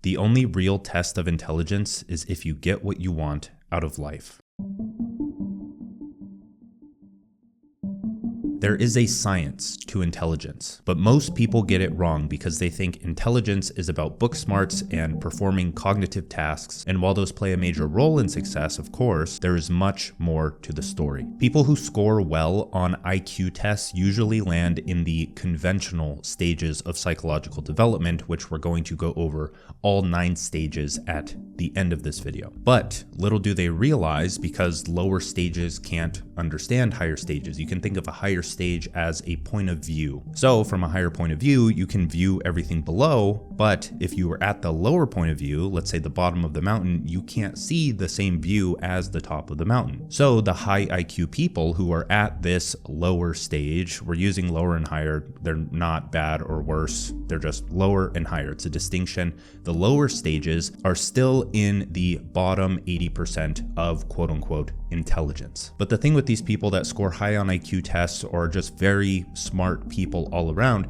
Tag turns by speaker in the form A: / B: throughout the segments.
A: The only real test of intelligence is if you get what you want out of life. There is a science to intelligence, but most people get it wrong because they think intelligence is about book smarts and performing cognitive tasks, and while those play a major role in success, of course, there is much more to the story. People who score well on IQ tests usually land in the conventional stages of psychological development, which we're going to go over all 9 stages at the end of this video. But little do they realize, because lower stages can't understand higher stages. You can think of a higher stage as a point of view. So from a higher point of view, you can view everything below, but if you were at the lower point of view, let's say the bottom of the mountain, you can't see the same view as the top of the mountain. So the high IQ people who are at this lower stage, we're using lower and higher, they're not bad or worse, they're just lower and higher. It's a distinction. The lower stages are still in the bottom 80% of quote unquote intelligence. But the thing with these people that score high on IQ tests, or just very smart people all around,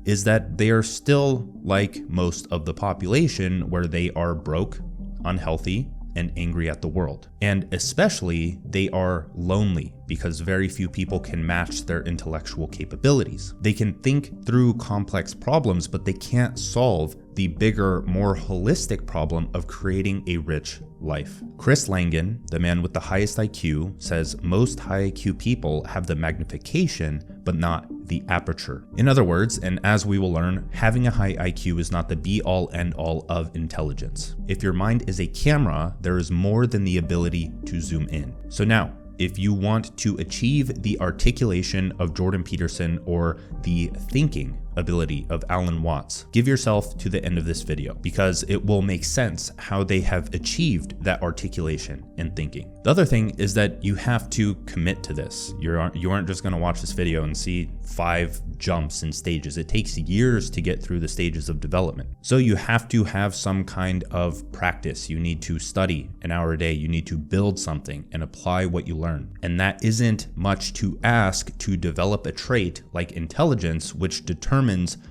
A: is that they are still like most of the population, where they are broke, unhealthy, and angry at the world. And especially they are lonely, because very few people can match their intellectual capabilities. They can think through complex problems, but they can't solve the bigger, more holistic problem of creating a rich life. Chris Langan, the man with the highest IQ, says most high IQ people have the magnification, but not the aperture. In other words, and as we will learn, having a high IQ is not the be-all end-all of intelligence. If your mind is a camera, there is more than the ability to zoom in. So now, if you want to achieve the articulation of Jordan Peterson or the thinking ability of Alan Watts, give yourself to the end of this video, because it will make sense how they have achieved that articulation and thinking. The other thing is that you have to commit to this. You aren't just going to watch this video and see 5 jumps and stages. It takes years to get through the stages of development. So you have to have some kind of practice. You need to study an hour a day. You need to build something and apply what you learn. And that isn't much to ask to develop a trait like intelligence, which determines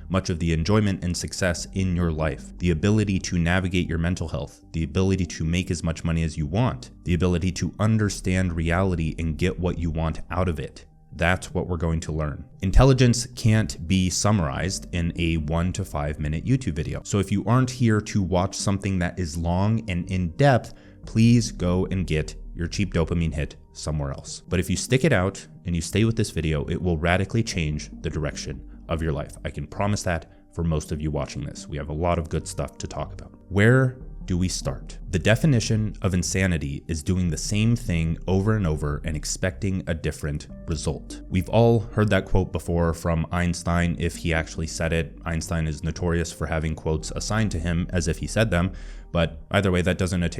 A: much of the enjoyment and success in your life. The ability to navigate your mental health, the ability to make as much money as you want, the ability to understand reality and get what you want out of it. That's what we're going to learn. Intelligence can't be summarized in a 1 to 5 minute YouTube video. So if you aren't here to watch something that is long and in depth, please go and get your cheap dopamine hit somewhere else. But if you stick it out and you stay with this video, it will radically change the direction of your life. I can promise that for most of you watching this. We have a lot of good stuff to talk about. Where do we start? The definition of insanity is doing the same thing over and over and expecting a different result. We've all heard that quote before from Einstein, if he actually said it. Einstein is notorious for having quotes assigned to him as if he said them, but either way, that doesn't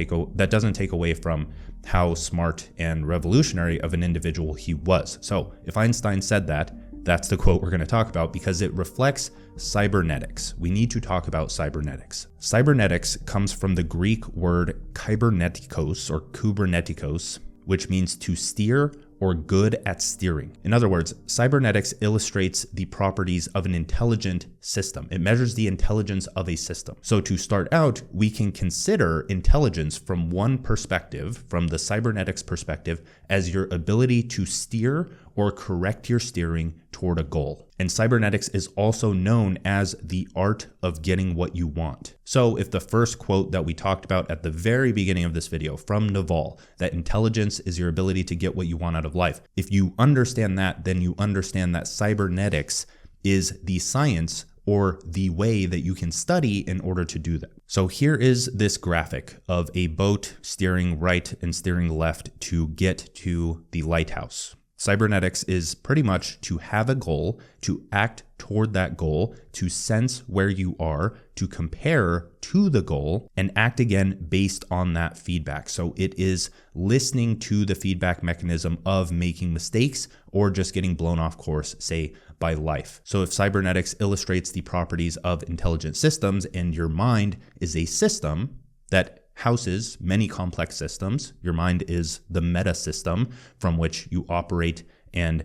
A: take away from how smart and revolutionary of an individual he was. So if Einstein said that, that's the quote we're going to talk about, because it reflects cybernetics. We need to talk about cybernetics. Cybernetics comes from the Greek word kybernetikos or kubernetikos, which means to steer or good at steering. In other words, cybernetics illustrates the properties of an intelligent system. It measures the intelligence of a system. So to start out, we can consider intelligence from one perspective, from the cybernetics perspective, as your ability to steer or correct your steering toward a goal. And cybernetics is also known as the art of getting what you want. So if the first quote that we talked about at the very beginning of this video from Naval, that intelligence is your ability to get what you want out of life, if you understand that, then you understand that cybernetics is the science or the way that you can study in order to do that. So here is this graphic of a boat steering right and steering left to get to the lighthouse. Cybernetics is pretty much to have a goal, to act toward that goal, to sense where you are, to compare to the goal, and act again based on that feedback. So it is listening to the feedback mechanism of making mistakes or just getting blown off course, say, by life. So if cybernetics illustrates the properties of intelligent systems and your mind is a system that houses many complex systems, your mind is the meta system from which you operate and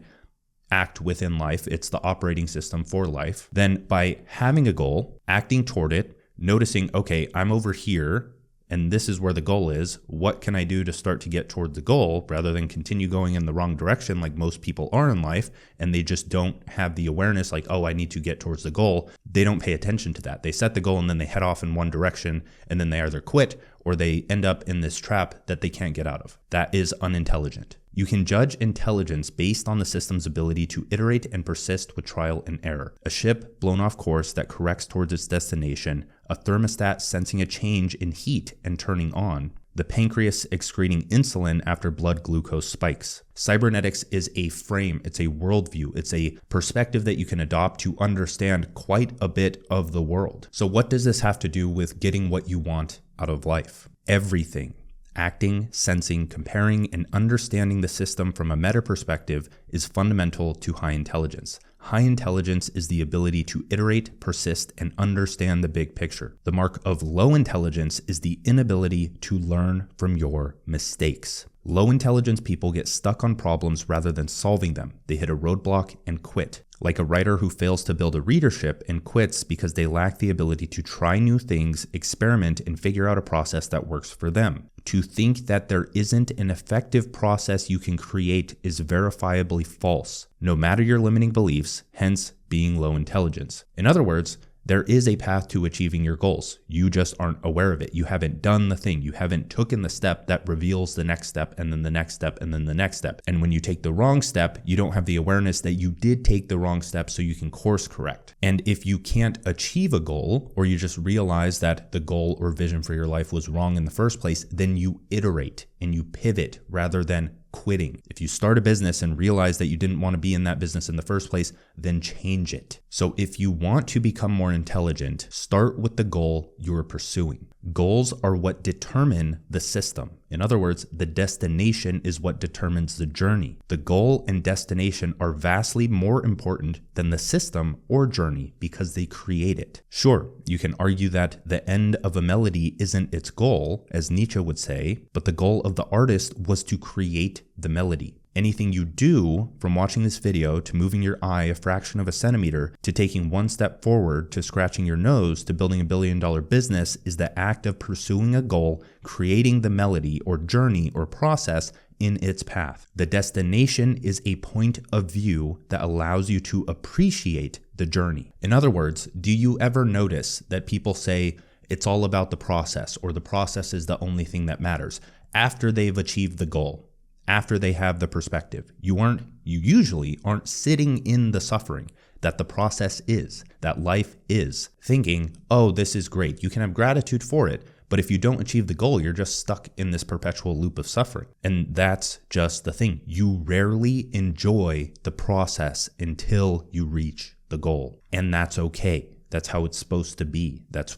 A: act within life. It's the operating system for life. Then by having a goal, acting toward it, noticing, okay, I'm over here and this is where the goal is. What can I do to start to get toward the goal rather than continue going in the wrong direction like most people are in life, and they just don't have the awareness like, oh, I need to get towards the goal. They don't pay attention to that. They set the goal and then they head off in one direction, and then they either quit or they end up in this trap that they can't get out of. That is unintelligent. You can judge intelligence based on the system's ability to iterate and persist with trial and error. A ship blown off course that corrects towards its destination, a thermostat sensing a change in heat and turning on, the pancreas excreting insulin after blood glucose spikes. Cybernetics is a frame, it's a worldview, it's a perspective that you can adopt to understand quite a bit of the world. So what does this have to do with getting what you want out of life? Everything. Acting, sensing, comparing, and understanding the system from a meta perspective is fundamental to high intelligence. High intelligence is the ability to iterate, persist, and understand the big picture. The mark of low intelligence is the inability to learn from your mistakes. Low intelligence people get stuck on problems rather than solving them. They hit a roadblock and quit. Like a writer who fails to build a readership and quits because they lack the ability to try new things, experiment, and figure out a process that works for them. To think that there isn't an effective process you can create is verifiably false, no matter your limiting beliefs, hence being low intelligence. In other words, there is a path to achieving your goals. You just aren't aware of it. You haven't done the thing. You haven't taken the step that reveals the next step, and then the next step, and then the next step. And when you take the wrong step, you don't have the awareness that you did take the wrong step so you can course correct. And if you can't achieve a goal, or you just realize that the goal or vision for your life was wrong in the first place, then you iterate and you pivot rather than quitting. If you start a business and realize that you didn't want to be in that business in the first place, then change it. So if you want to become more intelligent, start with the goal you're pursuing. Goals are what determine the system. In other words, the destination is what determines the journey. The goal and destination are vastly more important than the system or journey because they create it. Sure, you can argue that the end of a melody isn't its goal, as Nietzsche would say, but the goal of the artist was to create the melody. Anything you do, from watching this video to moving your eye a fraction of a centimeter to taking one step forward to scratching your nose to building $1 billion business, is the act of pursuing a goal, creating the melody or journey or process in its path. The destination is a point of view that allows you to appreciate the journey. In other words, do you ever notice that people say it's all about the process, or the process is the only thing that matters, after they've achieved the goal? After they have the perspective, you usually aren't sitting in the suffering that the process is, that life is, thinking, oh, this is great. You can have gratitude for it, but if you don't achieve the goal, you're just stuck in this perpetual loop of suffering. And that's just the thing. You rarely enjoy the process until you reach the goal. And that's okay. That's how it's supposed to be. That's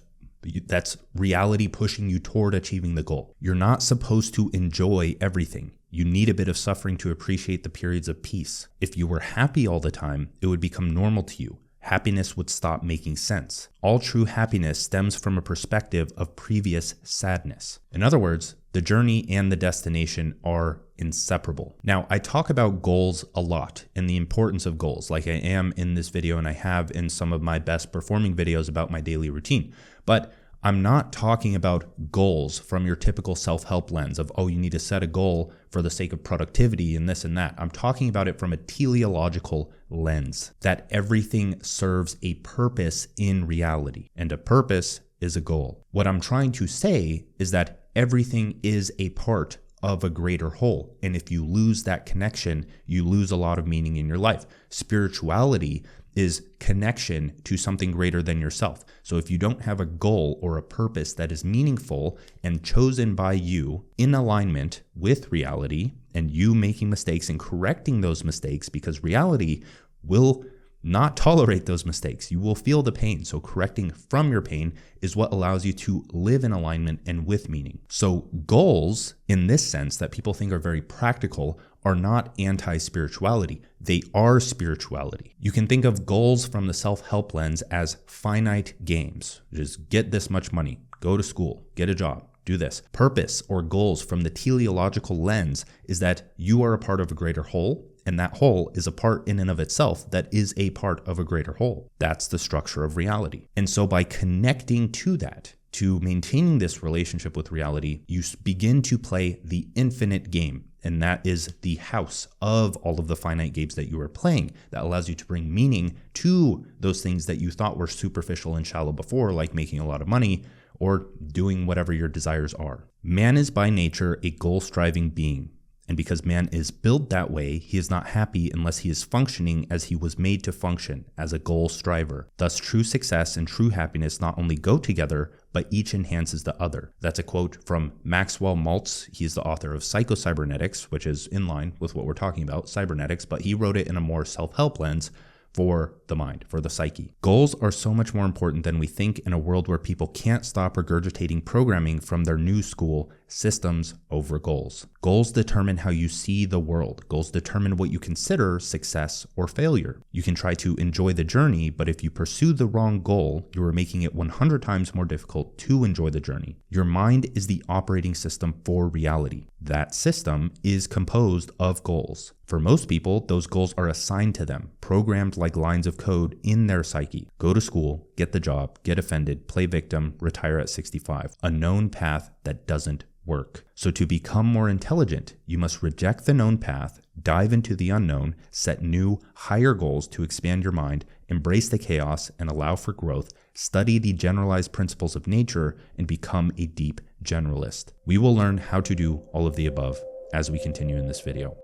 A: reality pushing you toward achieving the goal. You're not supposed to enjoy everything. You need a bit of suffering to appreciate the periods of peace. If you were happy all the time, it would become normal to you. Happiness would stop making sense. All true happiness stems from a perspective of previous sadness. In other words, the journey and the destination are inseparable. Now, I talk about goals a lot and the importance of goals, like I am in this video and I have in some of my best performing videos about my daily routine. But I'm not talking about goals from your typical self-help lens of, oh, you need to set a goal for the sake of productivity and this and that. I'm talking about it from a teleological lens, that everything serves a purpose in reality, and a purpose is a goal. What I'm trying to say is that everything is a part of a greater whole. And if you lose that connection, you lose a lot of meaning in your life. Spirituality is connection to something greater than yourself. So if you don't have a goal or a purpose that is meaningful and chosen by you in alignment with reality, and you making mistakes and correcting those mistakes, because reality will not tolerate those mistakes. You will feel the pain. So correcting from your pain is what allows you to live in alignment and with meaning. So goals, in this sense that people think are very practical, are not anti-spirituality. They are spirituality. You can think of goals from the self-help lens as finite games. Just get this much money, go to school, get a job, do this. Purpose or goals from the teleological lens is that you are a part of a greater whole, and that whole is a part in and of itself that is a part of a greater whole. That's the structure of reality. And so by connecting to that, to maintaining this relationship with reality, you begin to play the infinite game. And that is the house of all of the finite games that you are playing that allows you to bring meaning to those things that you thought were superficial and shallow before, like making a lot of money or doing whatever your desires are. Man is by nature a goal-striving being. And because man is built that way, he is not happy unless he is functioning as he was made to function, as a goal striver. Thus, true success and true happiness not only go together, but each enhances the other. That's a quote from Maxwell Maltz. He's the author of Cybernetics, which is in line with what we're talking about, cybernetics, but he wrote it in a more self-help lens for the mind, for the psyche. Goals are so much more important than we think in a world where people can't stop regurgitating programming from their new school systems over goals. Goals determine how you see the world. Goals determine what you consider success or failure. You can try to enjoy the journey, but if you pursue the wrong goal, you are making it 100 times more difficult to enjoy the journey. Your mind is the operating system for reality. That system is composed of goals. For most people, those goals are assigned to them, programmed like lines of code in their psyche. Go to school, get the job, get offended, play victim, retire at 65. A known path that doesn't work. So to become more intelligent, you must reject the known path, dive into the unknown, set new, higher goals to expand your mind, embrace the chaos and allow for growth, study the generalized principles of nature, and become a deep generalist. We will learn how to do all of the above as we continue in this video.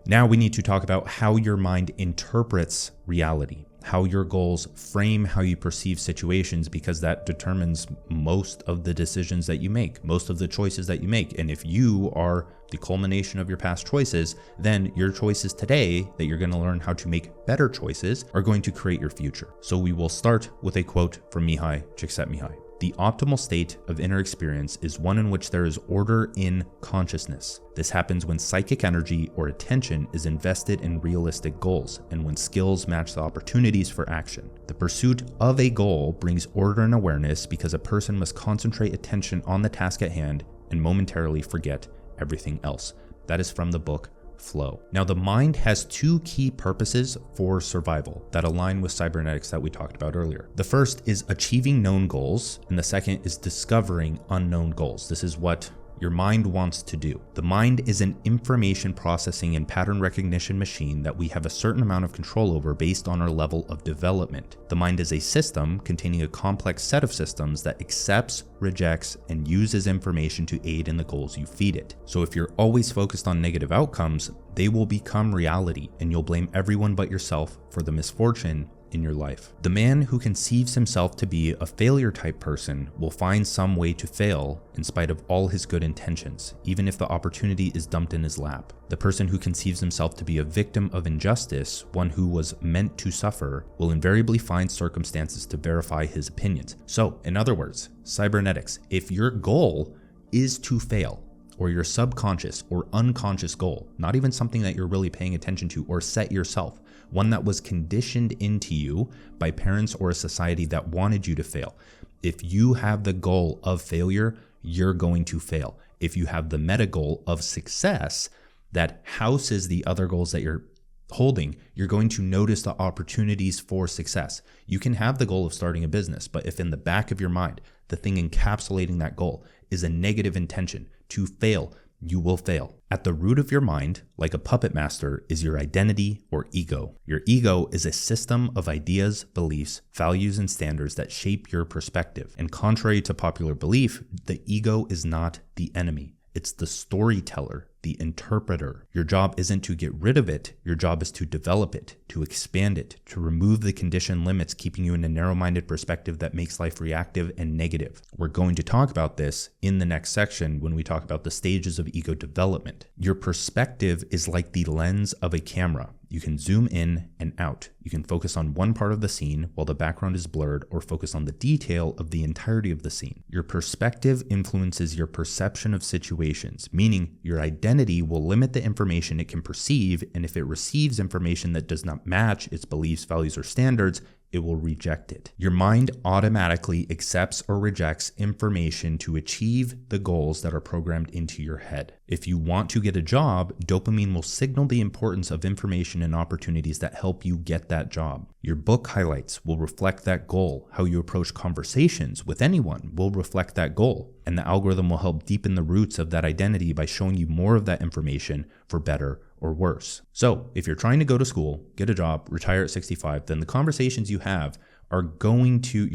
A: Now we need to talk about how your mind interprets reality, how your goals frame how you perceive situations, because that determines most of the decisions that you make, most of the choices that you make. And if you are the culmination of your past choices, then your choices today that you're going to learn how to make better choices are going to create your future. So we will start with a quote from Mihai Csikszentmihalyi. The optimal state of inner experience is one in which there is order in consciousness. This happens when psychic energy or attention is invested in realistic goals and when skills match the opportunities for action. The pursuit of a goal brings order and awareness because a person must concentrate attention on the task at hand and momentarily forget everything else. That is from the book Flow. Now, the mind has two key purposes for survival that align with cybernetics that we talked about earlier. The first is achieving known goals, and the second is discovering unknown goals. This is what your mind wants to do. The mind is an information processing and pattern recognition machine that we have a certain amount of control over based on our level of development. The mind is a system containing a complex set of systems that accepts, rejects, and uses information to aid in the goals you feed it. So if you're always focused on negative outcomes, they will become reality and you'll blame everyone but yourself for the misfortune in your life. The man who conceives himself to be a failure type person will find some way to fail in spite of all his good intentions, even if the opportunity is dumped in his lap. The person who conceives himself to be a victim of injustice, one who was meant to suffer, will invariably find circumstances to verify his opinions. So, in other words, cybernetics, if your goal is to fail, or your subconscious or unconscious goal, not even something that you're really paying attention to or set yourself, one that was conditioned into you by parents or a society that wanted you to fail. If you have the goal of failure, you're going to fail. If you have the meta goal of success that houses the other goals that you're holding, you're going to notice the opportunities for success. You can have the goal of starting a business, but if in the back of your mind, the thing encapsulating that goal is a negative intention to fail, you will fail. At the root of your mind, like a puppet master, is your identity or ego. Your ego is a system of ideas, beliefs, values, and standards that shape your perspective. And contrary to popular belief, the ego is not the enemy. It's the storyteller, the interpreter. Your job isn't to get rid of it. Your job is to develop it, to expand it, to remove the conditioned limits keeping you in a narrow-minded perspective that makes life reactive and negative. We're going to talk about this in the next section when we talk about the stages of ego development. Your perspective is like the lens of a camera. You can zoom in and out. You can focus on one part of the scene while the background is blurred, or focus on the detail of the entirety of the scene. Your perspective influences your perception of situations, meaning your identity will limit the information it can perceive, and if it receives information that does not match its beliefs, values, or standards, it will reject it. Your mind automatically accepts or rejects information to achieve the goals that are programmed into your head. If you want to get a job, dopamine will signal the importance of information and opportunities that help you get that job. Your book highlights will reflect that goal. How you approach conversations with anyone will reflect that goal. And the algorithm will help deepen the roots of that identity by showing you more of that information for better or worse. So if you're trying to go to school, get a job, retire at 65, then the conversations you have you're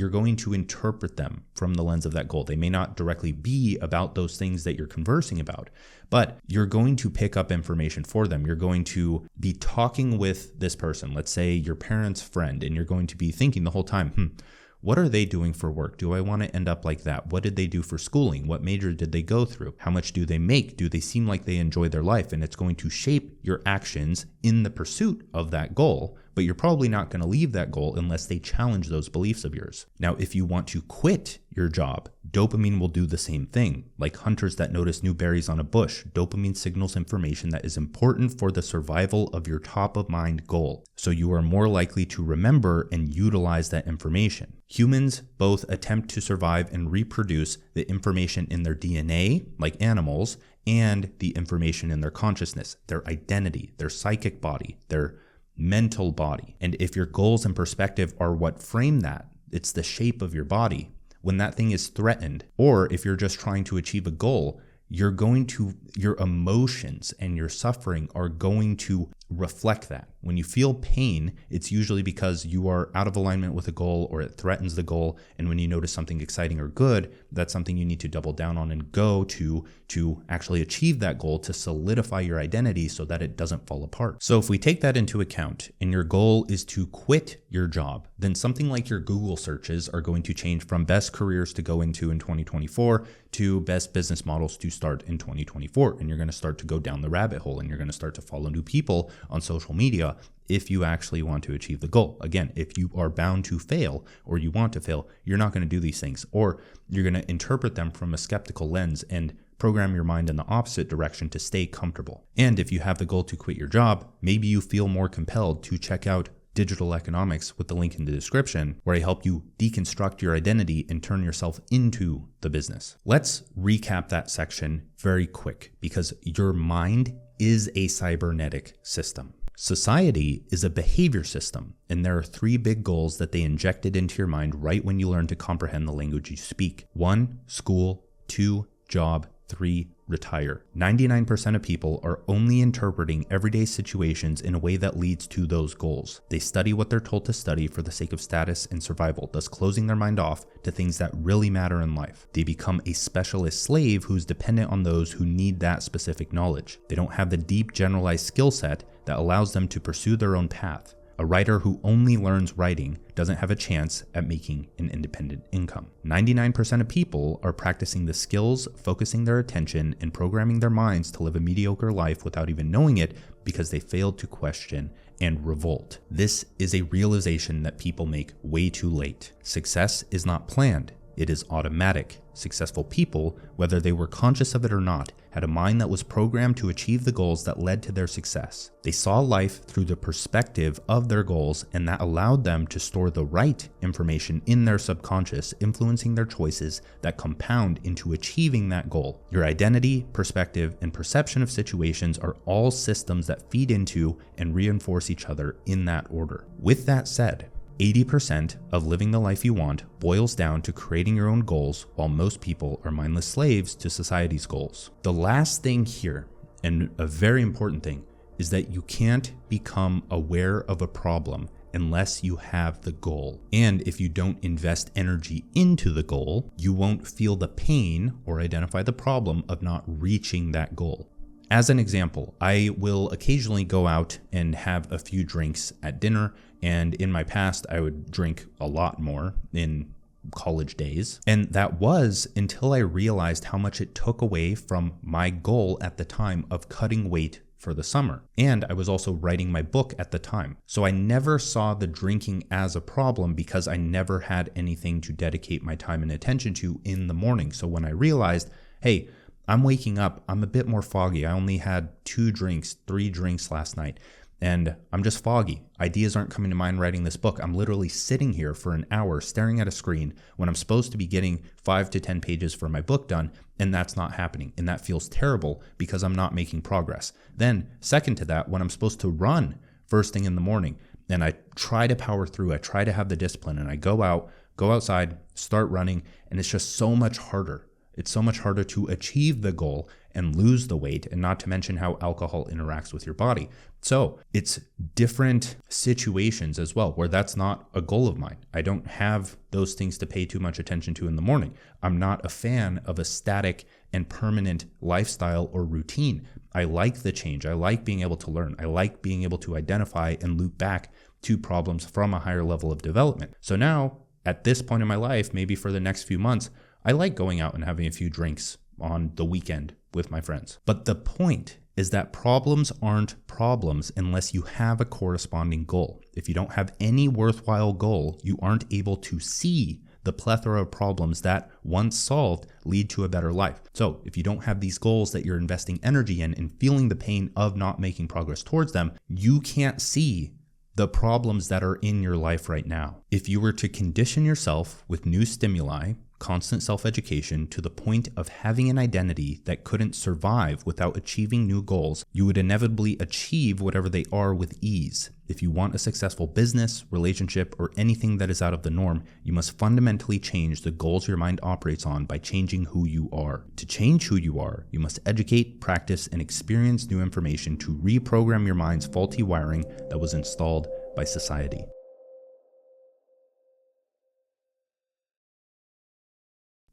A: going to interpret them from the lens of that goal. They may not directly be about those things that you're conversing about, but you're going to pick up information for them. You're going to be talking with this person, let's say your parent's friend, and you're going to be thinking the whole time, what are they doing for work? Do I want to end up like that? What did they do for schooling? What major did they go through? How much do they make? Do they seem like they enjoy their life? And it's going to shape your actions in the pursuit of that goal, but you're probably not going to leave that goal unless they challenge those beliefs of yours. Now, if you want to quit your job, dopamine will do the same thing. Like hunters that notice new berries on a bush, dopamine signals information that is important for the survival of your top of mind goal. So you are more likely to remember and utilize that information. Humans both attempt to survive and reproduce the information in their DNA, like animals, and the information in their consciousness, their identity, their psychic body, their mental body. And if your goals and perspective are what frame that, it's the shape of your body. When that thing is threatened, or if you're just trying to achieve a goal, your emotions and your suffering are going to reflect that. When you feel pain, it's usually because you are out of alignment with a goal or it threatens the goal. And when you notice something exciting or good, that's something you need to double down on and go to actually achieve that goal, to solidify your identity so that it doesn't fall apart. So if we take that into account and your goal is to quit your job, then something like your Google searches are going to change from best careers to go into in 2024 to best business models to start in 2024. And you're going to start to go down the rabbit hole and you're going to start to follow new people on social media if you actually want to achieve the goal. Again, if you are bound to fail or you want to fail, you're not going to do these things, or you're going to interpret them from a skeptical lens and program your mind in the opposite direction to stay comfortable. And if you have the goal to quit your job, maybe you feel more compelled to check out Digital Economics with the link in the description, where I help you deconstruct your identity and turn yourself into the business. Let's recap that section very quick, because your mind is a cybernetic system. Society is a behavior system, and there are 3 big goals that they injected into your mind right when you learn to comprehend the language you speak. 1, school. 2, job. 3, retire. 99% of people are only interpreting everyday situations in a way that leads to those goals. They study what they're told to study for the sake of status and survival, thus closing their mind off to things that really matter in life. They become a specialist slave who's dependent on those who need that specific knowledge. They don't have the deep generalized skill set that allows them to pursue their own path. A writer who only learns writing doesn't have a chance at making an independent income. 99% of people are practicing the skills, focusing their attention, and programming their minds to live a mediocre life without even knowing it, because they failed to question and revolt. This is a realization that people make way too late. Success is not planned. It is automatic. Successful people, whether they were conscious of it or not, had a mind that was programmed to achieve the goals that led to their success. They saw life through the perspective of their goals, and that allowed them to store the right information in their subconscious, influencing their choices that compound into achieving that goal. Your identity, perspective, and perception of situations are all systems that feed into and reinforce each other in that order. With that said, 80% of living the life you want boils down to creating your own goals, while most people are mindless slaves to society's goals. The last thing here, and a very important thing, is that you can't become aware of a problem unless you have the goal. And if you don't invest energy into the goal, you won't feel the pain or identify the problem of not reaching that goal. As an example, I will occasionally go out and have a few drinks at dinner, and in my past, I would drink a lot more in college days. And that was until I realized how much it took away from my goal at the time of cutting weight for the summer. And I was also writing my book at the time. So I never saw the drinking as a problem because I never had anything to dedicate my time and attention to in the morning. So when I realized, hey, I'm waking up, I'm a bit more foggy. I only had 2 drinks, 3 drinks last night. and I'm just foggy. Ideas aren't coming to mind writing this book. I'm literally sitting here for an hour staring at a screen when I'm supposed to be getting 5 to 10 pages for my book done, and that's not happening. And that feels terrible because I'm not making progress. Then second to that, when I'm supposed to run first thing in the morning, and I try to power through, I try to have the discipline, and I go outside, start running, and it's just so much harder. It's so much harder to achieve the goal and lose the weight, and not to mention how alcohol interacts with your body. So it's different situations as well where that's not a goal of mine. I don't have those things to pay too much attention to in the morning. I'm not a fan of a static and permanent lifestyle or routine. I like the change. I like being able to learn. I like being able to identify and loop back to problems from a higher level of development. So now, at this point in my life, maybe for the next few months, I like going out and having a few drinks on the weekend with my friends. But the point is that problems aren't problems unless you have a corresponding goal. If you don't have any worthwhile goal, you aren't able to see the plethora of problems that, once solved, lead to a better life. So if you don't have these goals that you're investing energy in and feeling the pain of not making progress towards them, you can't see the problems that are in your life right now. If you were to condition yourself with new stimuli, constant self-education to the point of having an identity that couldn't survive without achieving new goals, you would inevitably achieve whatever they are with ease. If you want a successful business, relationship, or anything that is out of the norm, you must fundamentally change the goals your mind operates on by changing who you are. To change who you are, you must educate, practice, and experience new information to reprogram your mind's faulty wiring that was installed by society.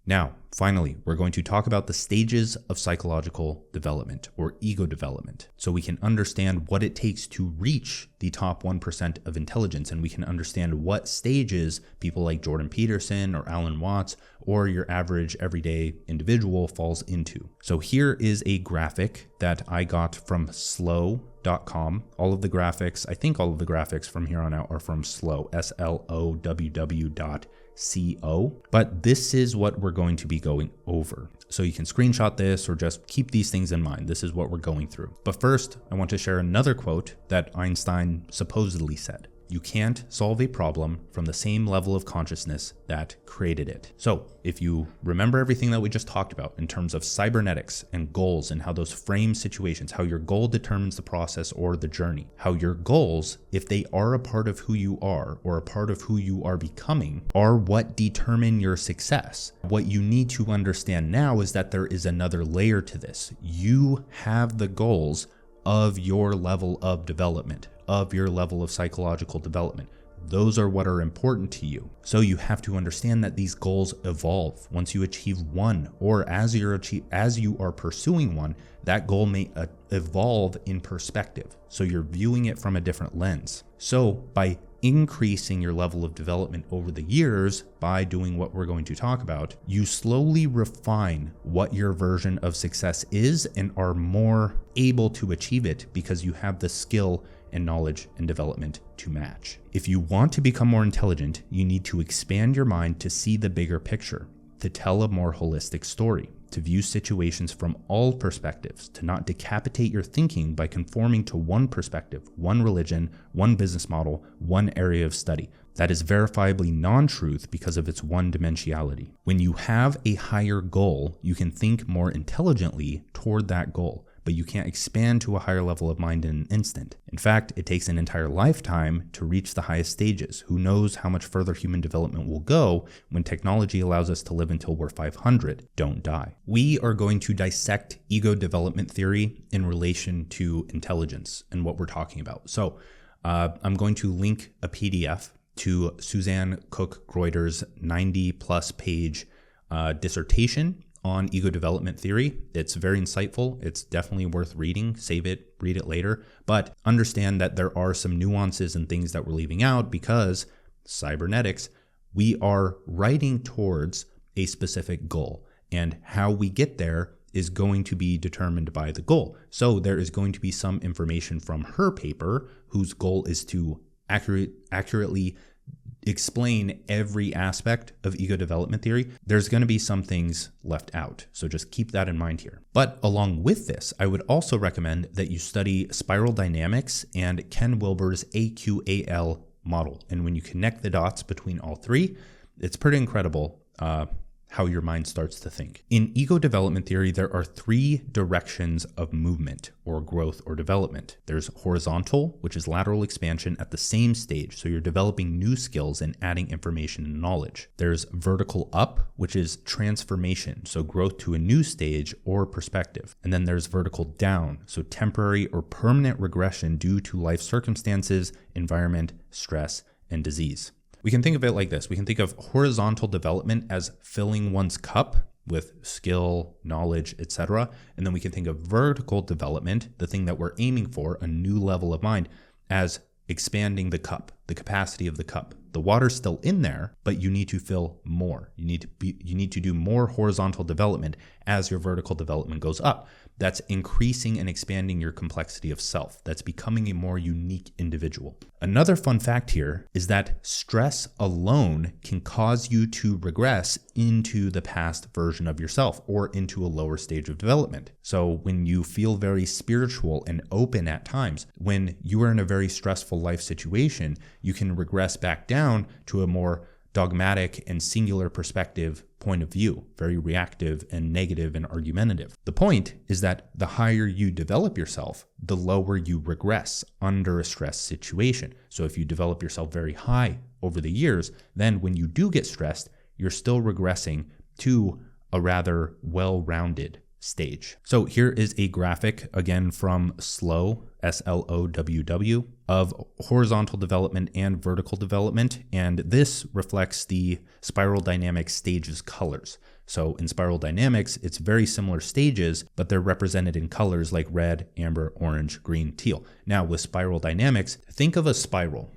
A: Now, finally, we're going to talk about the stages of psychological development or ego development, so we can understand what it takes to reach the top 1% of intelligence, and we can understand what stages people like Jordan Peterson or Alan Watts or your average everyday individual falls into. So here is a graphic that I got from slow.com. All of the graphics from here on out are from Slow, SLOWW.co. But this is what we're going to be going over. So you can screenshot this or just keep these things in mind. This is what we're going through. But first, I want to share another quote that Einstein supposedly said. You can't solve a problem from the same level of consciousness that created it. So if you remember everything that we just talked about in terms of cybernetics and goals and how those frame situations, how your goal determines the process or the journey, how your goals, if they are a part of who you are or a part of who you are becoming, are what determine your success. What you need to understand now is that there is another layer to this. You have the goals of your level of development, of your level of psychological development. Those are what are important to you. So you have to understand that these goals evolve. Once you achieve one, or as you are pursuing one, that goal may evolve in perspective. So you're viewing it from a different lens. So by increasing your level of development over the years by doing what we're going to talk about, you slowly refine what your version of success is and are more able to achieve it because you have the skill and knowledge and development to match. If you want to become more intelligent, you need to expand your mind to see the bigger picture, to tell a more holistic story, to view situations from all perspectives, to not decapitate your thinking by conforming to one perspective, one religion, one business model, one area of study. That is verifiably non-truth because of its one-dimensionality. When you have a higher goal, you can think more intelligently toward that goal, but you can't expand to a higher level of mind in an instant. In fact, it takes an entire lifetime to reach the highest stages. Who knows how much further human development will go when technology allows us to live until we're 500, don't die. We are going to dissect ego development theory in relation to intelligence and what we're talking about. So I'm going to link a PDF to Suzanne Cook-Greuter's 90-plus page dissertation on ego development theory. It's very insightful. It's definitely worth reading. Save it, read it later. But understand that there are some nuances and things that we're leaving out because cybernetics, we are writing towards a specific goal. And how we get there is going to be determined by the goal. So there is going to be some information from her paper whose goal is to accurately explain every aspect of ego development theory, there's going to be some things left out. So just keep that in mind here. But along with this, I would also recommend that you study spiral dynamics and Ken Wilber's AQAL model. And when you connect the dots between all three, it's pretty incredible how your mind starts to think. In ego development theory, there are three directions of movement or growth or development. There's horizontal, which is lateral expansion at the same stage. So you're developing new skills and adding information and knowledge. There's vertical up, which is transformation. So growth to a new stage or perspective. And then there's vertical down. So temporary or permanent regression due to life circumstances, environment, stress, and disease. We can think of it like this. We can think of horizontal development as filling one's cup with skill, knowledge, etc. And then we can think of vertical development, the thing that we're aiming for, a new level of mind, as expanding the cup, the capacity of the cup. The water's still in there, but you need to fill more. You need to do more horizontal development as your vertical development goes up. That's increasing and expanding your complexity of self. That's becoming a more unique individual. Another fun fact here is that stress alone can cause you to regress into the past version of yourself or into a lower stage of development. So when you feel very spiritual and open at times, when you are in a very stressful life situation, you can regress back down to a more dogmatic and singular perspective point of view, very reactive and negative and argumentative. The point is that the higher you develop yourself, the lower you regress under a stress situation. So if you develop yourself very high over the years, then when you do get stressed, you're still regressing to a rather well-rounded stage. So here is a graphic again from SLOW, SLOWW, of horizontal development and vertical development. And this reflects the spiral dynamics stages colors. So in spiral dynamics, it's very similar stages, but they're represented in colors like red, amber, orange, green, teal. Now with spiral dynamics, think of a spiral,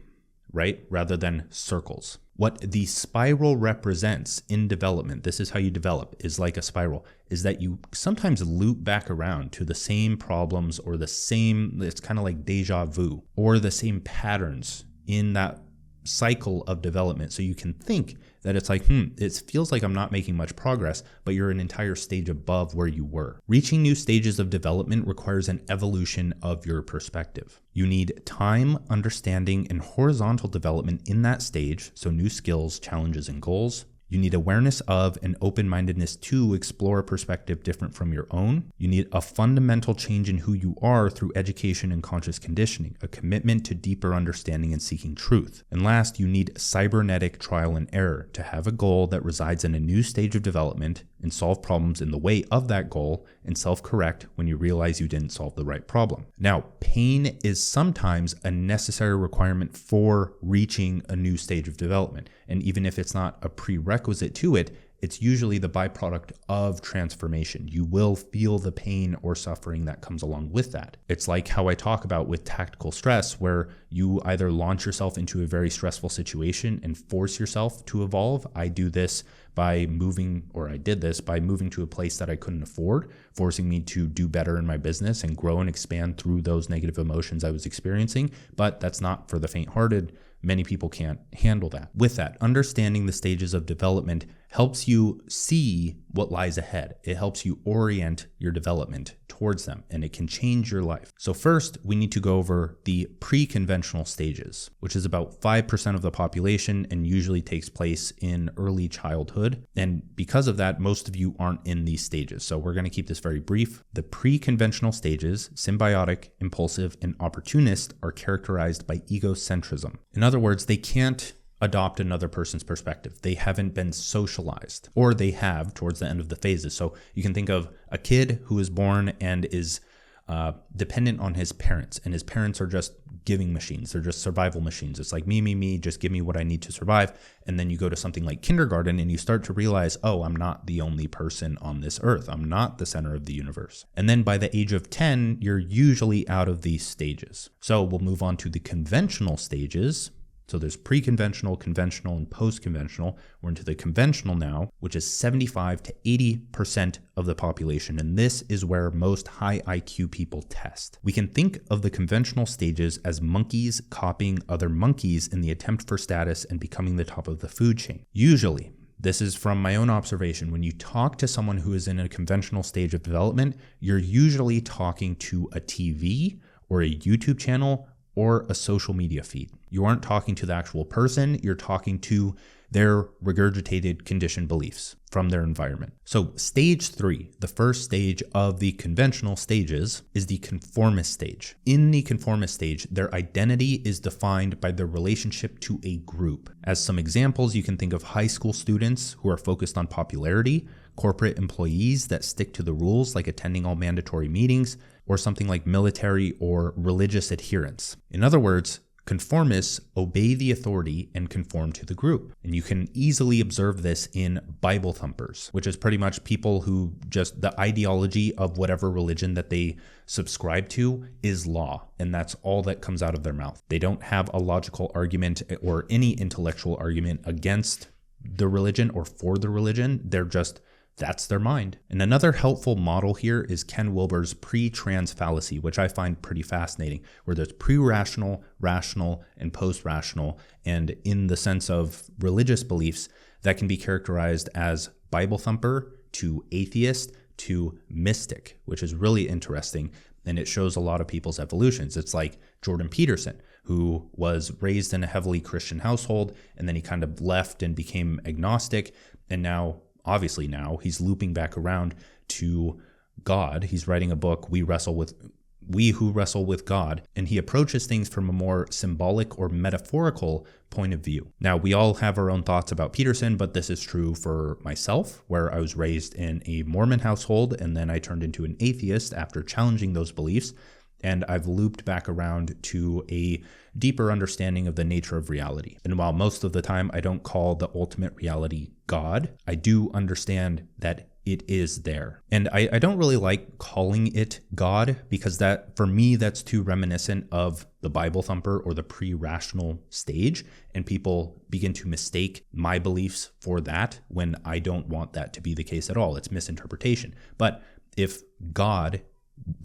A: right? Rather than circles. What the spiral represents in development, this is how you develop, is like a spiral, is that you sometimes loop back around to the same problems or the same, it's kind of like deja vu, or the same patterns in that cycle of development. So you can think that it's like, it feels like I'm not making much progress, but you're an entire stage above where you were. Reaching new stages of development requires an evolution of your perspective. You need time, understanding, and horizontal development in that stage, so new skills, challenges, and goals. You need awareness of and open-mindedness to explore a perspective different from your own. You need a fundamental change in who you are through education and conscious conditioning, a commitment to deeper understanding and seeking truth. And last, you need cybernetic trial and error to have a goal that resides in a new stage of development and solve problems in the way of that goal and self-correct when you realize you didn't solve the right problem. Now, pain is sometimes a necessary requirement for reaching a new stage of development. And even if it's not a prerequisite to it, it's usually the byproduct of transformation. You will feel the pain or suffering that comes along with that. It's like how I talk about with tactical stress, where you either launch yourself into a very stressful situation and force yourself to evolve. I do this by moving, or I did this by moving to a place that I couldn't afford, forcing me to do better in my business and grow and expand through those negative emotions I was experiencing. But that's not for the faint-hearted. Many people can't handle that. With that, understanding the stages of development helps you see what lies ahead. It helps you orient your development towards them, and it can change your life. So first, we need to go over the pre-conventional stages, which is about 5% of the population and usually takes place in early childhood. And because of that, most of you aren't in these stages. So we're going to keep this very brief. The pre-conventional stages, symbiotic, impulsive, and opportunist, are characterized by egocentrism. In other words, they can't adopt another person's perspective. They haven't been socialized, or they have towards the end of the phases. So you can think of a kid who is born and is dependent on his parents, and his parents are just giving machines. They're just survival machines. It's like me, just give me what I need to survive. And then you go to something like kindergarten and you start to realize, oh, I'm not the only person on this earth. I'm not the center of the universe. And then by the age of 10, you're usually out of these stages. So we'll move on to the conventional stages. So there's pre-conventional, conventional, and post-conventional. We're into the conventional now, which is 75 to 80% of the population. And this is where most high IQ people test. We can think of the conventional stages as monkeys copying other monkeys in the attempt for status and becoming the top of the food chain. Usually, this is from my own observation. When you talk to someone who is in a conventional stage of development, you're usually talking to a TV or a YouTube channel or a social media feed. You aren't talking to the actual person, you're talking to their regurgitated conditioned beliefs from their environment. So stage 3, the first stage of the conventional stages, is the conformist stage. In the conformist stage, their identity is defined by their relationship to a group. As some examples, you can think of high school students who are focused on popularity, corporate employees that stick to the rules like attending all mandatory meetings, or something like military or religious adherence. In other words, conformists obey the authority and conform to the group. And you can easily observe this in Bible thumpers, which is pretty much people who just the ideology of whatever religion that they subscribe to is law. And that's all that comes out of their mouth. They don't have a logical argument or any intellectual argument against the religion or for the religion. That's their mind. And another helpful model here is Ken Wilber's pre-trans fallacy, which I find pretty fascinating, where there's pre-rational, rational, and post-rational. And in the sense of religious beliefs, that can be characterized as Bible thumper to atheist to mystic, which is really interesting. And it shows a lot of people's evolutions. It's like Jordan Peterson, who was raised in a heavily Christian household, and then he kind of left and became agnostic. And now he's looping back around to God. He's writing a book, We Who Wrestle with God, and he approaches things from a more symbolic or metaphorical point of view. Now, we all have our own thoughts about Peterson, but this is true for myself, where I was raised in a Mormon household, and then I turned into an atheist after challenging those beliefs. And I've looped back around to a deeper understanding of the nature of reality. And while most of the time I don't call the ultimate reality God, I do understand that it is there. And I don't really like calling it God because that, for me, that's too reminiscent of the Bible thumper or the pre-rational stage. And people begin to mistake my beliefs for that when I don't want that to be the case at all. It's misinterpretation. But if God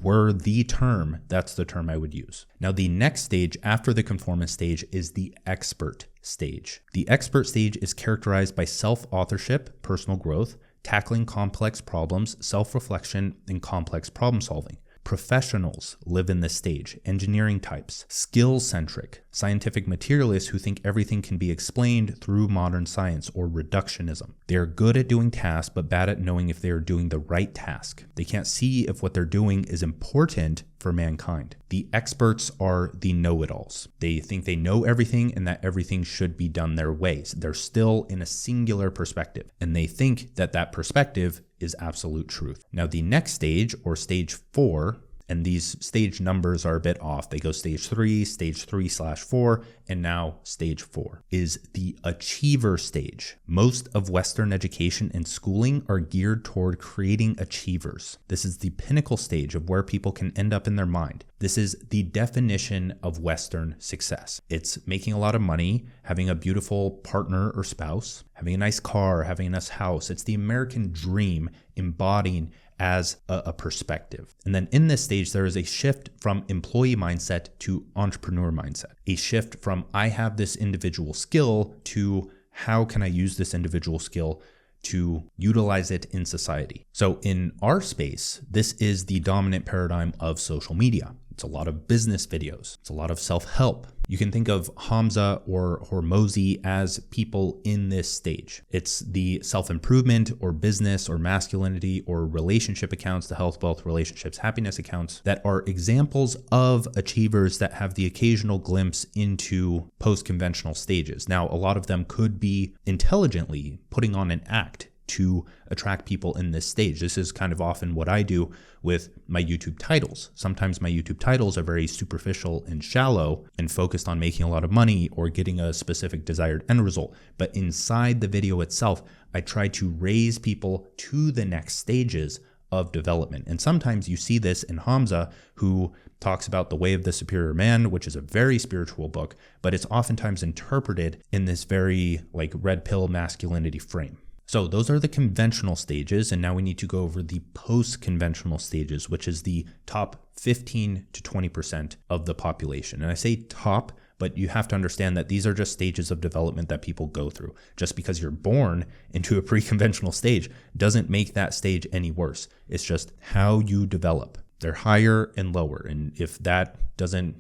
A: were the term, that's the term I would use. Now, the next stage after the conformist stage is the expert stage. The expert stage is characterized by self-authorship, personal growth, tackling complex problems, self-reflection, and complex problem solving. Professionals live in this stage, engineering types, skill-centric, scientific materialists who think everything can be explained through modern science or reductionism. They are good at doing tasks, but bad at knowing if they are doing the right task. They can't see if what they're doing is important for mankind. The experts are the know-it-alls. They think they know everything and that everything should be done their ways. They're still in a singular perspective, and they think that that perspective is absolute truth. Now, the next stage, or stage 4, and these stage numbers are a bit off. They go stage 3, stage 3/4, and now stage 4, is the achiever stage. Most of Western education and schooling are geared toward creating achievers. This is the pinnacle stage of where people can end up in their mind. This is the definition of Western success. It's making a lot of money, having a beautiful partner or spouse, having a nice car, having a nice house. It's the American dream embodying as a perspective. And then in this stage, there is a shift from employee mindset to entrepreneur mindset, a shift from I have this individual skill to how can I use this individual skill to utilize it in society. So in our space, this is the dominant paradigm of social media. It's a lot of business videos. It's a lot of self-help. You can think of Hamza or Hormozi as people in this stage. It's the self-improvement or business or masculinity or relationship accounts, the health, wealth, relationships, happiness accounts that are examples of achievers that have the occasional glimpse into post-conventional stages. Now, a lot of them could be intelligently putting on an act to attract people in this stage. This is kind of often what I do with my YouTube titles. Sometimes my YouTube titles are very superficial and shallow and focused on making a lot of money or getting a specific desired end result. But inside the video itself, I try to raise people to the next stages of development. And sometimes you see this in Hamza, who talks about The Way of the Superior Man, which is a very spiritual book, but it's oftentimes interpreted in this very like red pill masculinity frame. So those are the conventional stages, and now we need to go over the post-conventional stages, which is the top 15 to 20% of the population. And I say top, but you have to understand that these are just stages of development that people go through. Just because you're born into a pre-conventional stage doesn't make that stage any worse. It's just how you develop. They're higher and lower, and if that doesn't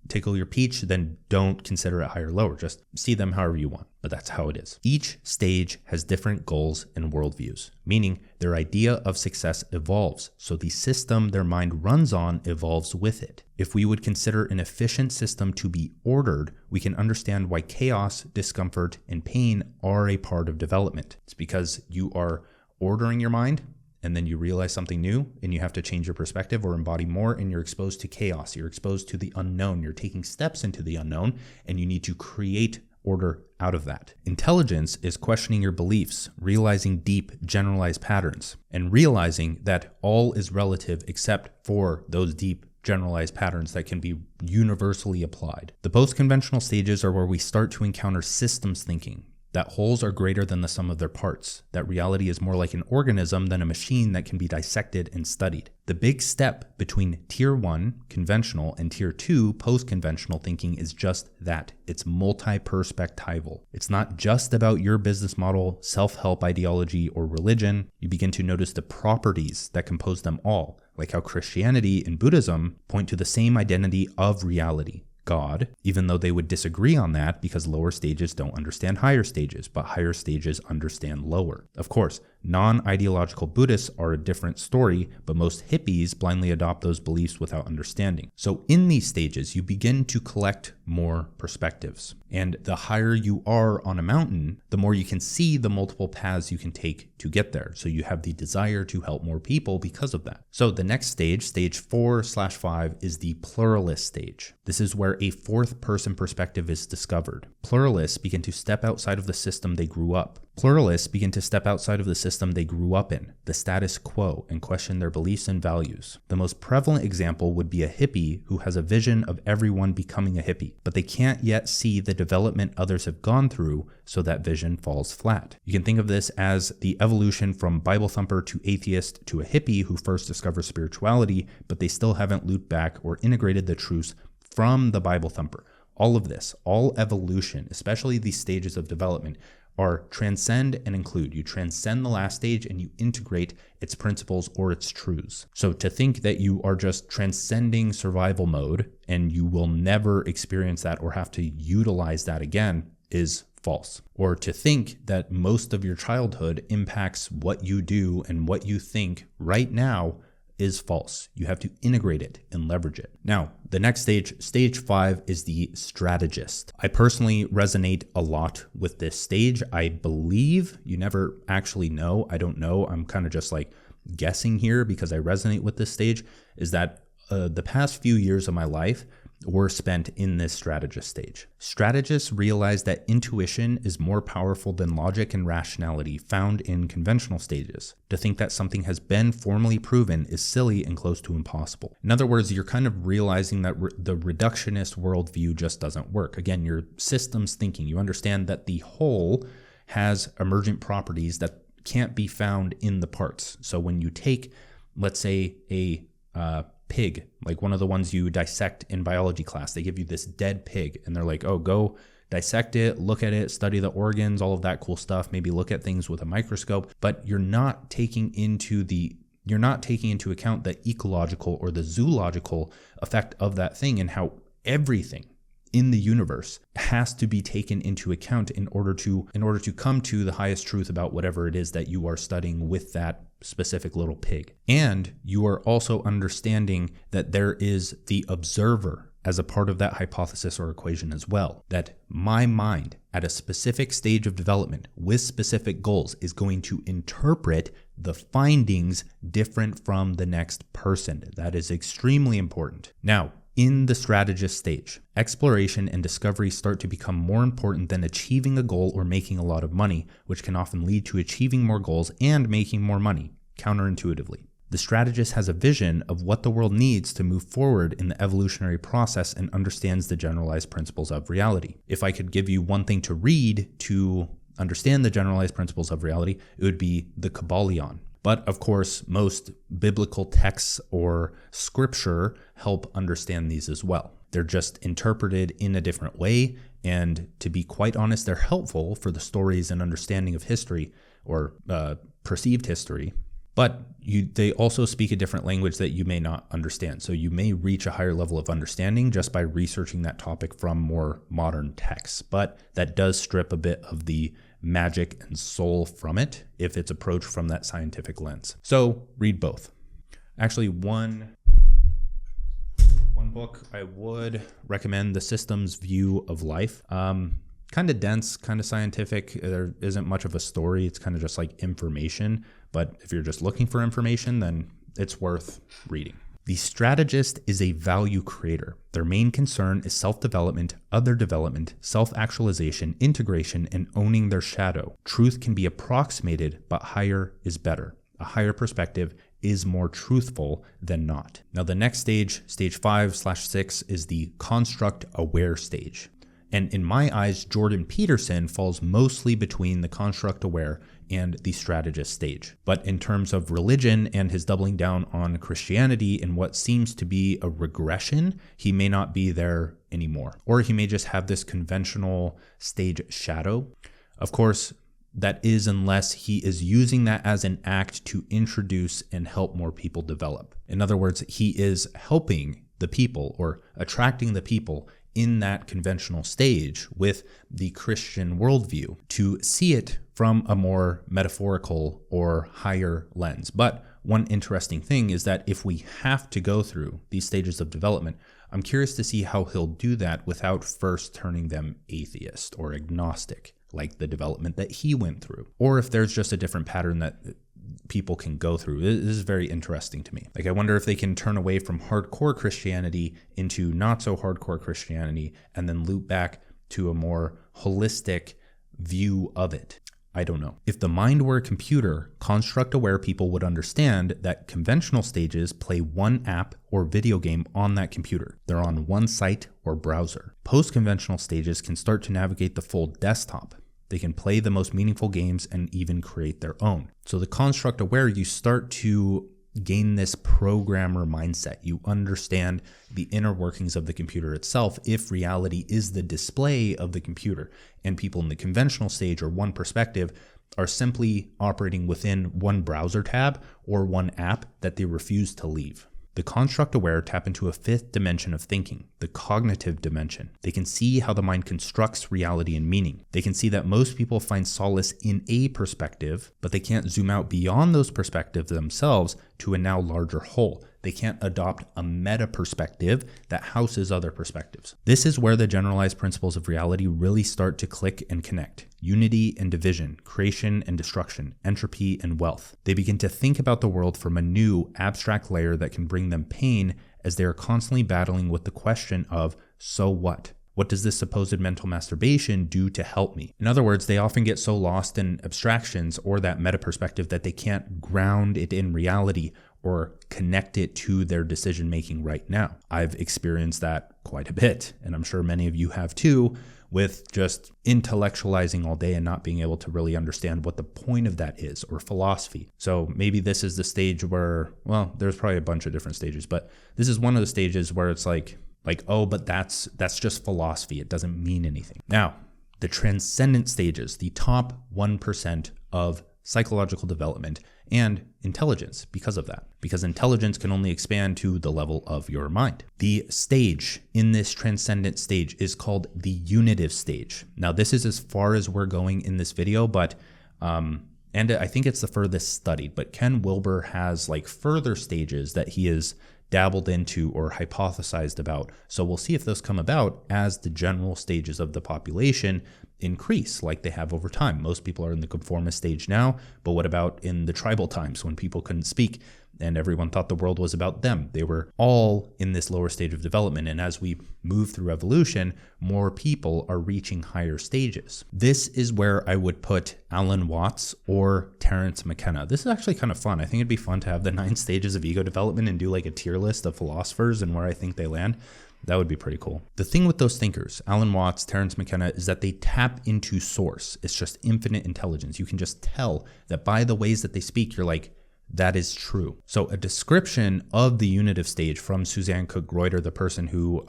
A: tickle your peach, then don't consider it higher or lower. Just see them however you want, but that's how it is. Each stage has different goals and worldviews, meaning their idea of success evolves, so the system their mind runs on evolves with it. If we would consider an efficient system to be ordered, we can understand why chaos, discomfort, and pain are a part of development. It's because you are ordering your mind, and then you realize something new and you have to change your perspective or embody more, and you're exposed to chaos. You're exposed to the unknown. You're taking steps into the unknown, and you need to create order out of that. Intelligence is questioning your beliefs, realizing deep, generalized patterns, and realizing that all is relative except for those deep, generalized patterns that can be universally applied. The post-conventional stages are where we start to encounter systems thinking, that wholes are greater than the sum of their parts, that reality is more like an organism than a machine that can be dissected and studied. The big step between Tier 1, conventional, and Tier 2, post-conventional thinking is just that. It's multi-perspectival. It's not just about your business model, self-help ideology, or religion. You begin to notice the properties that compose them all, like how Christianity and Buddhism point to the same identity of reality, God, even though they would disagree on that because lower stages don't understand higher stages, but higher stages understand lower. Of course, non-ideological Buddhists are a different story, but most hippies blindly adopt those beliefs without understanding. So in these stages, you begin to collect more perspectives. And the higher you are on a mountain, the more you can see the multiple paths you can take to get there. So you have the desire to help more people because of that. So the next stage, stage 4/5, is the pluralist stage. This is where a fourth person perspective is discovered. Pluralists begin to step outside of the system they grew up. Pluralists begin to step outside of the system they grew up in, the status quo, and question their beliefs and values. The most prevalent example would be a hippie who has a vision of everyone becoming a hippie, but they can't yet see the development others have gone through, so that vision falls flat. You can think of this as the evolution from Bible thumper to atheist to a hippie who first discovers spirituality, but they still haven't looped back or integrated the truths from the Bible thumper. All of this, all evolution, especially these stages of development, are transcend and include. You transcend the last stage and you integrate its principles or its truths. So to think that you are just transcending survival mode and you will never experience that or have to utilize that again is false. Or to think that most of your childhood impacts what you do and what you think right now is false. You have to integrate it and leverage it. Now, the next stage, stage 5, is the strategist. I personally resonate a lot with this stage. I believe, you never actually know, I don't know, I'm kind of just like guessing here because I resonate with this stage, is that the past few years of my life were spent in this strategist stage. Strategists realize that intuition is more powerful than logic and rationality found in conventional stages. To think that something has been formally proven is silly and close to impossible. In other words, you're kind of realizing that the reductionist worldview just doesn't work. Again, your systems thinking. You understand that the whole has emergent properties that can't be found in the parts. So when you take, let's say, a pig, like one of the ones you dissect in biology class, they give you this dead pig and they're like, oh, go dissect it, look at it, study the organs, all of that cool stuff, maybe look at things with a microscope, but you're not taking into account the ecological or the zoological effect of that thing and how everything in the universe has to be taken into account in order to come to the highest truth about whatever it is that you are studying with that specific little pig. And you are also understanding that there is the observer as a part of that hypothesis or equation as well. That my mind at a specific stage of development with specific goals is going to interpret the findings different from the next person. That is extremely important. Now, in the strategist stage, exploration and discovery start to become more important than achieving a goal or making a lot of money, which can often lead to achieving more goals and making more money, counterintuitively. The strategist has a vision of what the world needs to move forward in the evolutionary process and understands the generalized principles of reality. If I could give you one thing to read to understand the generalized principles of reality, it would be the Kabbalion. But of course, most biblical texts or scripture help understand these as well. They're just interpreted in a different way, and to be quite honest, they're helpful for the stories and understanding of history or perceived history. But they also speak a different language that you may not understand. So you may reach a higher level of understanding just by researching that topic from more modern texts. But that does strip a bit of the magic and soul from it if it's approached from that scientific lens. So read both. Actually, one book I would recommend, The System's View of Life. Kind of dense, kind of scientific. There isn't much of a story. It's kind of just like information. But if you're just looking for information, then it's worth reading. The strategist is a value creator. Their main concern is self-development, other development, self-actualization, integration, and owning their shadow. Truth can be approximated, but higher is better. A higher perspective is more truthful than not. Now the next stage, stage 5/6, is the construct-aware stage. And in my eyes, Jordan Peterson falls mostly between the construct-aware and the strategist stage. But in terms of religion and his doubling down on Christianity in what seems to be a regression, he may not be there anymore. Or he may just have this conventional stage shadow. Of course, that is unless he is using that as an act to introduce and help more people develop. In other words, he is helping the people or attracting the people in that conventional stage with the Christian worldview to see it from a more metaphorical or higher lens. But one interesting thing is that if we have to go through these stages of development, I'm curious to see how he'll do that without first turning them atheist or agnostic, like the development that he went through. Or if there's just a different pattern that people can go through. This is very interesting to me. Like, I wonder if they can turn away from hardcore Christianity into not so hardcore Christianity and then loop back to a more holistic view of it. I don't know. If the mind were a computer, construct-aware people would understand that conventional stages play one app or video game on that computer. They're on one site or browser. Post-conventional stages can start to navigate the full desktop. They can play the most meaningful games and even create their own. So the construct-aware, you start to gain this programmer mindset. You understand the inner workings of the computer itself if reality is the display of the computer. And people in the conventional stage or one perspective are simply operating within one browser tab or one app that they refuse to leave. The construct-aware tap into a fifth dimension of thinking, the cognitive dimension. They can see how the mind constructs reality and meaning. They can see that most people find solace in a perspective, but they can't zoom out beyond those perspectives themselves to a now larger whole. They can't adopt a meta perspective that houses other perspectives. This is where the generalized principles of reality really start to click and connect. Unity and division, creation and destruction, entropy and wealth. They begin to think about the world from a new abstract layer that can bring them pain as they are constantly battling with the question of, so what? What does this supposed mental masturbation do to help me? In other words, they often get so lost in abstractions or that meta perspective that they can't ground it in reality or connect it to their decision making right now. I've experienced that quite a bit, and I'm sure many of you have too, with just intellectualizing all day and not being able to really understand what the point of that is, or philosophy. So maybe this is the stage where, well, there's probably a bunch of different stages, but this is one of the stages where it's like, oh, but that's just philosophy. It doesn't mean anything. Now, the transcendent stages, the top 1% of psychological development and intelligence because of that, because intelligence can only expand to the level of your mind. The stage in this transcendent stage is called the unitive stage. Now, this is as far as we're going in this video, but and I think it's the furthest studied, but Ken Wilber has like further stages that he has dabbled into or hypothesized about. So we'll see if those come about as the general stages of the population increase like they have over time. Most people are in the conformist stage now, but what about in the tribal times when people couldn't speak and everyone thought the world was about them? They were all in this lower stage of development. And as we move through evolution, more people are reaching higher stages. This is where I would put Alan Watts or Terence McKenna. This is actually kind of fun. I think it'd be fun to have the 9 stages of ego development and do like a tier list of philosophers and where I think they land. That would be pretty cool. The thing with those thinkers, Alan Watts, Terence McKenna, is that they tap into source. It's just infinite intelligence. You can just tell that by the ways that they speak, you're like, that is true. So a description of the unitive stage from Suzanne Cook-Greuter, the person who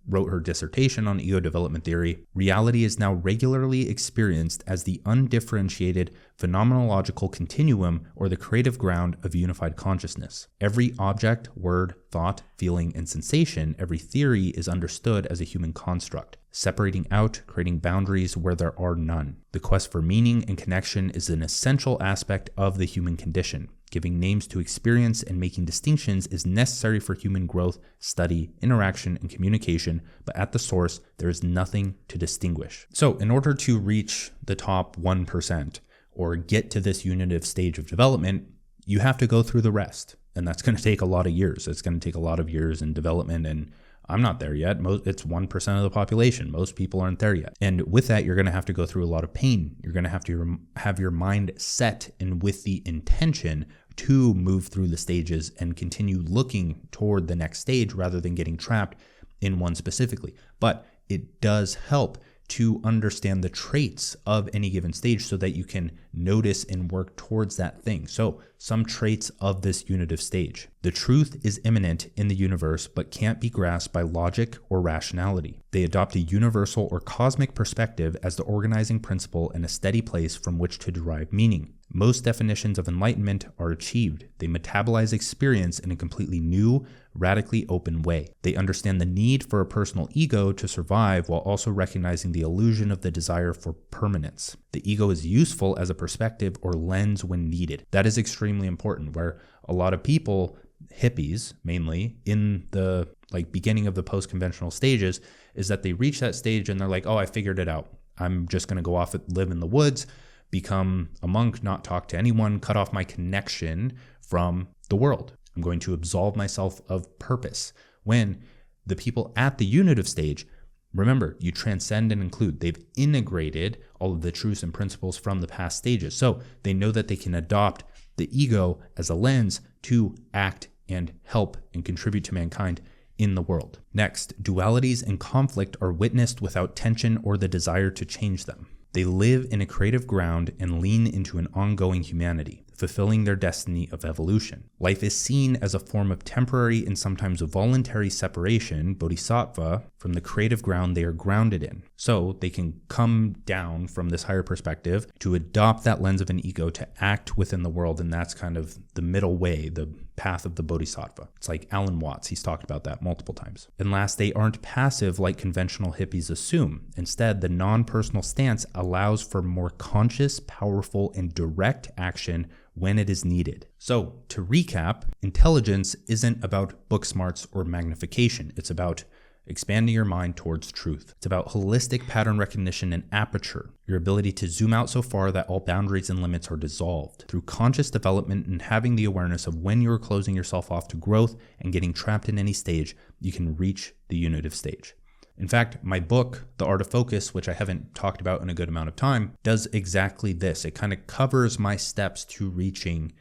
A: wrote her dissertation on ego development theory: reality is now regularly experienced as the undifferentiated phenomenological continuum or the creative ground of unified consciousness. Every object, word, thought, feeling, and sensation, every theory is understood as a human construct, separating out, creating boundaries where there are none. The quest for meaning and connection is an essential aspect of the human condition. Giving names to experience and making distinctions is necessary for human growth, study, interaction, and communication, but at the source, there is nothing to distinguish. So in order to reach the top 1% or get to this unitive stage of development, you have to go through the rest. And that's going to take a lot of years. It's going to take a lot of years in development, and I'm not there yet. It's 1% of the population. Most people aren't there yet. And with that, you're going to have to go through a lot of pain. You're going to have your mind set and with the intention to move through the stages and continue looking toward the next stage rather than getting trapped in one specifically. But it does help to understand the traits of any given stage so that you can notice and work towards that thing. So some traits of this unitive stage. The truth is immanent in the universe but can't be grasped by logic or rationality. They adopt a universal or cosmic perspective as the organizing principle and a steady place from which to derive meaning. Most definitions of enlightenment are achieved. They metabolize experience in a completely new, radically open way. They understand the need for a personal ego to survive while also recognizing the illusion of the desire for permanence. The ego is useful as a perspective or lens when needed. That is extremely important, where a lot of people, hippies mainly, in the beginning of the post-conventional stages, is that they reach that stage and they're like, oh, I figured it out. I'm just going to go off and live in the woods, become a monk, not talk to anyone, cut off my connection from the world. I'm going to absolve myself of purpose. When the people at the unitive stage, remember, you transcend and include. They've integrated all of the truths and principles from the past stages. So they know that they can adopt the ego as a lens to act and help and contribute to mankind in the world. Next, dualities and conflict are witnessed without tension or the desire to change them. They live in a creative ground and lean into an ongoing humanity, fulfilling their destiny of evolution. Life is seen as a form of temporary and sometimes voluntary separation, bodhisattva, from the creative ground they are grounded in. So they can come down from this higher perspective to adopt that lens of an ego to act within the world, and that's kind of the middle way, the path of the bodhisattva. It's like Alan Watts, he's talked about that multiple times. And last, they aren't passive like conventional hippies assume. Instead, the non-personal stance allows for more conscious, powerful, and direct action when it is needed. So, to recap, intelligence isn't about book smarts or magnification. It's about expanding your mind towards truth. It's about holistic pattern recognition and aperture, your ability to zoom out so far that all boundaries and limits are dissolved. Through conscious development and having the awareness of when you are closing yourself off to growth and getting trapped in any stage, you can reach the unitive stage. In fact, my book, The Art of Focus, which I haven't talked about in a good amount of time, does exactly this. It kind of covers my steps to reaching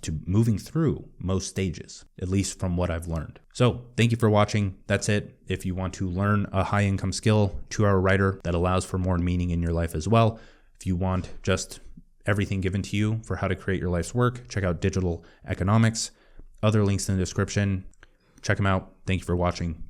A: to moving through most stages, at least from what I've learned. So thank you for watching. That's it. If you want to learn a high income skill, 2-hour writer that allows for more meaning in your life as well. If you want just everything given to you for how to create your life's work, check out Digital Economics. Other links in the description. Check them out. Thank you for watching.